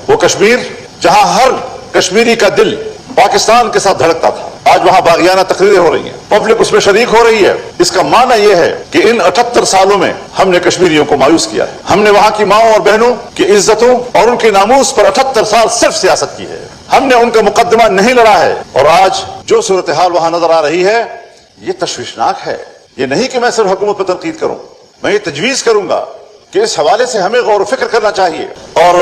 وہ کشمیر جہاں ہر کشمیری کا دل پاکستان کے ساتھ دھڑکتا تھا، آج وہاں باغیانہ تقریریں ہو رہی ہیں، پبلک اس میں شریک ہو رہی ہے۔ اس کا معنی یہ ہے کہ ان 78 سالوں میں ہم نے کشمیریوں کو مایوس کیا ہے۔ ہم نے وہاں کی ماؤں اور بہنوں کی عزتوں اور ان کے ناموس پر 78 سال صرف سیاست کی ہے۔ ہم نے ان کا مقدمہ نہیں لڑا ہے، اور آج جو صورتحال وہاں نظر آ رہی ہے یہ تشویشناک ہے۔ یہ نہیں کہ میں صرف حکومت پر تنقید کروں، میں یہ تجویز کروں گا کہ اس حوالے سے ہمیں غور و فکر کرنا چاہیے۔ اور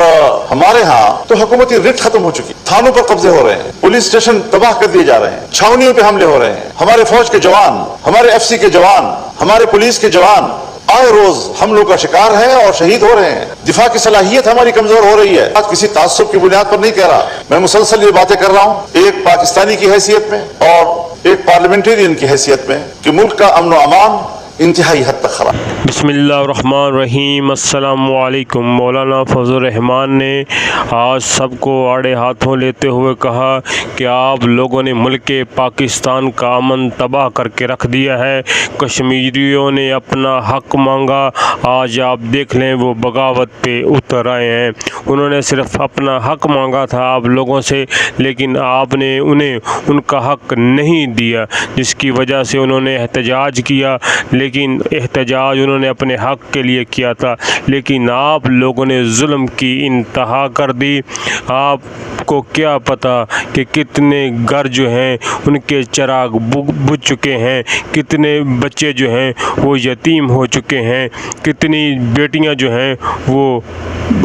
ہمارے ہاں تو حکومتی رٹ ختم ہو چکی، تھانوں پر قبضے ہو رہے ہیں، پولیس اسٹیشن تباہ کر دیے جا رہے ہیں، چھاونیوں پہ حملے ہو رہے ہیں۔ ہمارے فوج کے جوان، ہمارے FCC کے جوان، ہمارے پولیس کے جوان آئے روز حملوں کا شکار ہیں اور شہید ہو رہے ہیں۔ دفاع کی صلاحیت ہماری کمزور ہو رہی ہے۔ آج کسی تعصب کی بنیاد پر نہیں کہہ رہا، میں مسلسل یہ باتیں کر رہا ہوں ایک پاکستانی کی حیثیت میں اور ایک پارلیمنٹرین کی حیثیت میں کہ ملک کا امن و امان انتہائی حد تک خراب۔ بسم اللہ الرحمن الرحیم۔ السلام علیکم۔ مولانا فضل الرحمان نے آج سب کو آڑے ہاتھوں لیتے ہوئے کہا کہ آپ لوگوں نے ملک پاکستان کا امن تباہ کر کے رکھ دیا ہے۔ کشمیریوں نے اپنا حق مانگا، آج آپ دیکھ لیں وہ بغاوت پہ اتر آئے ہیں۔ انہوں نے صرف اپنا حق مانگا تھا آپ لوگوں سے، لیکن آپ نے انہیں ان کا حق نہیں دیا، جس کی وجہ سے انہوں نے احتجاج کیا، لیکن احتجاج انہوں نے اپنے حق کے لیے کیا تھا، لیکن آپ لوگوں نے ظلم کی انتہا کر دی۔ آپ کو کیا پتہ کہ کتنے گھر جو ہیں ان کے چراغ بجھ چکے ہیں، کتنے بچے جو ہیں وہ یتیم ہو چکے ہیں، کتنی بیٹیاں جو ہیں وہ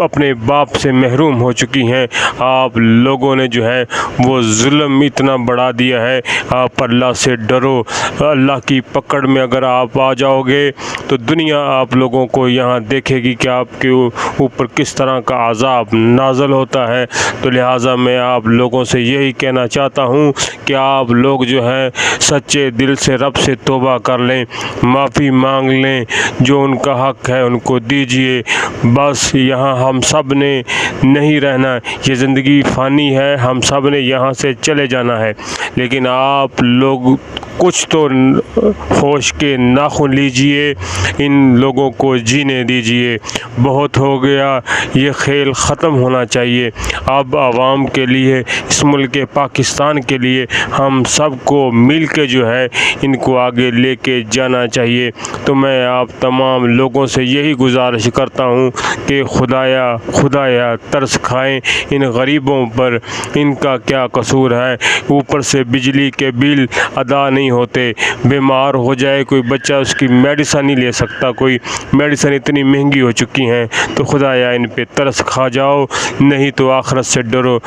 اپنے باپ سے محروم ہو چکی ہیں۔ آپ لوگوں نے جو ہے وہ ظلم اتنا بڑھا دیا ہے۔ آپ اللہ سے ڈرو، اللہ کی پکڑ میں اگر آپ آ جاؤ گے تو دنیا آپ لوگوں کو یہاں دیکھے گی کہ آپ کے اوپر کس طرح کا عذاب نازل ہوتا ہے۔ تو لہٰذا میں آپ لوگوں سے یہی کہنا چاہتا ہوں کہ آپ لوگ جو ہے سچے دل سے رب سے توبہ کر لیں، معافی مانگ لیں، جو ان کا حق ہے ان کو دیجیے۔ بس یہاں ہم سب نے نہیں رہنا، یہ زندگی فانی ہے، ہم سب نے یہاں سے چلے جانا ہے، لیکن آپ لوگ کچھ تو ہوش کے ناخن لیجئے، ان لوگوں کو جینے دیجئے۔ بہت ہو گیا، یہ کھیل ختم ہونا چاہیے۔ اب عوام کے لیے، اس ملک پاکستان کے لیے ہم سب کو مل کے جو ہے ان کو آگے لے کے جانا چاہیے۔ تو میں آپ تمام لوگوں سے یہی گزارش کرتا ہوں کہ خدایا ترس کھائیں ان غریبوں پر، ان کا کیا قصور ہے؟ اوپر سے بجلی کے بل ادا نہیں ہوتے، بیمار ہو جائے کوئی بچہ اس کی میڈیسن نہیں لے سکتا، کوئی میڈیسن اتنی مہنگی ہو چکی ہیں، تو خدایا ان پہ ترس کھا جاؤ، نہیں تو آخرت سے ڈرو۔